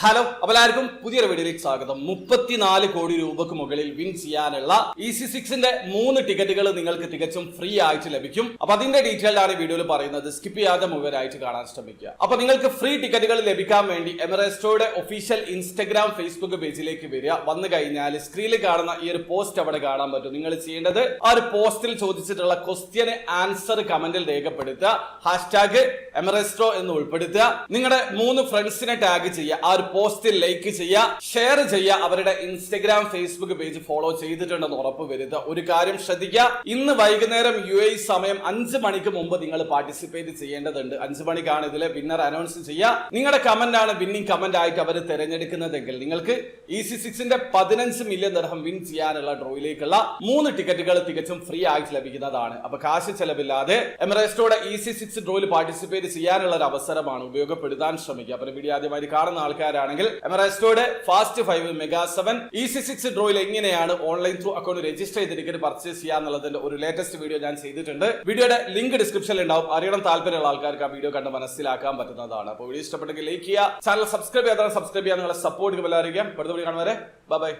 Hello, അപ്പോൾ എല്ലാവർക്കും പുതിയൊരു വീഡിയോയിലേക്ക് സ്വാഗതം. 34 കോടി രൂപക്ക് മുകളിൽ വിൻ ചെയ്യാനുള്ള EC6ന്റെ 3 ടിക്കറ്റുകൾ നിങ്ങൾക്ക് തികച്ചും ഫ്രീ ആയിട്ട് ലഭിക്കും. അപ്പൊ അതിന്റെ ഡീറ്റെയിൽ ആണ് വീഡിയോയിൽ പറയുന്നത്. സ്കിപ്പ് ചെയ്യാതെ മുഴുവനായിട്ട് കാണാൻ ശ്രമിക്കുക. അപ്പൊ നിങ്ങൾക്ക് ഫ്രീ ടിക്കറ്റുകൾ ലഭിക്കാൻ വേണ്ടി എമിറേറ്റ്സോയുടെ ഒഫീഷ്യൽ ഇൻസ്റ്റഗ്രാം ഫേസ്ബുക്ക് പേജിലേക്ക് വരിക. വന്നു കഴിഞ്ഞാൽ സ്ക്രീനിൽ കാണുന്ന ഈ ഒരു പോസ്റ്റ് അവിടെ കാണാൻ പറ്റും. നിങ്ങൾ ചെയ്യേണ്ടത് ആ ഒരു പോസ്റ്റിൽ ചോദിച്ചിട്ടുള്ള ക്വസ്റ്റ്യന് ആൻസർ കമന്റിൽ രേഖപ്പെടുത്തുക. ഹാഷ്ടാഗ് എമിറേറ്റ്സോ എന്ന് ഉൾപ്പെടുത്തുക. നിങ്ങളുടെ 3 ഫ്രണ്ട്സിനെ ടാഗ് ചെയ്യുക. ആ ഒരു പോസ്റ്റിൽ ലൈക്ക് ചെയ്യുക, ഷെയർ ചെയ്യുക, അവരുടെ ഇൻസ്റ്റഗ്രാം ഫേസ്ബുക്ക് പേജ് ഫോളോ ചെയ്തിട്ടുണ്ടെന്ന് ഉറപ്പ് വരുത്തുക. ഒരു കാര്യം ശ്രദ്ധിക്കുക, ഇന്ന് വൈകുന്നേരം UAE സമയം 5 മണിക്ക് മുമ്പ് നിങ്ങൾ പാർട്ടിസിപ്പേറ്റ് ചെയ്യേണ്ടതുണ്ട്. 5 മണിക്കാണ് ഇതിലെ വിന്നർ അനൗൺസ് ചെയ്യുക. നിങ്ങളുടെ കമന്റ് ആണ് വിന്നിംഗ് കമന്റ് ആയിട്ട് അവർ തിരഞ്ഞെടുക്കുന്നതെങ്കിൽ നിങ്ങൾക്ക് EC6ന്റെ 15 മില്യൺ ദിർഹം വിൻ ചെയ്യാനുള്ള ഡ്രോയിലേക്കുള്ള 3 ടിക്കറ്റുകൾ തികച്ചും ഫ്രീ ആയിട്ട് ലഭിക്കുന്നതാണ്. അപ്പൊ കാശ് ചെലവില്ലാതെ എമിറേറ്റ്സോടെ EC6 ഡ്രോയിൽ പാർട്ടിസിപ്പേറ്റ് ചെയ്യാനുള്ള ഒരു അവസരമാണ്. ഉപയോഗപ്പെടുത്താൻ ശ്രമിക്കുക. അപ്പൊ വീഡിയോ ആദ്യമായി കാണുന്ന ആൾക്കാരാണെങ്കിൽ എമിറേറ്റ്സോടെ ഫാസ്റ്റ് 5 മെഗാ 7 EC6 ഡ്രോയിൽ എങ്ങനെയാണ് ഓൺലൈൻ ത്രൂ അക്കൗണ്ട് രജിസ്റ്റർ ചെയ്ത് ടിക്കറ്റ് പർച്ചേസ് ചെയ്യാന്നുള്ളതിന്റെ ഒരു ലേറ്റസ്റ്റ് വീഡിയോ ഞാൻ ചെയ്തിട്ടുണ്ട്. വീഡിയോയുടെ ലിങ്ക് ഡിസ്ക്രിപ്ഷനിൽ ഉണ്ടാവും. അറിയണം താല്പര്യമുള്ള ആൾക്കാർക്ക് ആ വീഡിയോ കണ്ട് മനസ്സിലാക്കാൻ പറ്റുന്നതാണ്. അപ്പോൾ വീഡിയോ ഇഷ്ടപ്പെട്ടെങ്കിൽ ലൈക്ക് ചെയ്യുക, ചാനൽ സബ്സ്ക്രൈബ് ചെയ്യാതെ സബ്സ്ക്രൈബ് ചെയ്യാൻ നിങ്ങളെ സപ്പോർട്ട് എല്ലാവരും. അടുത്ത വീഡിയോ കാണുന്നവരെ ബൈ.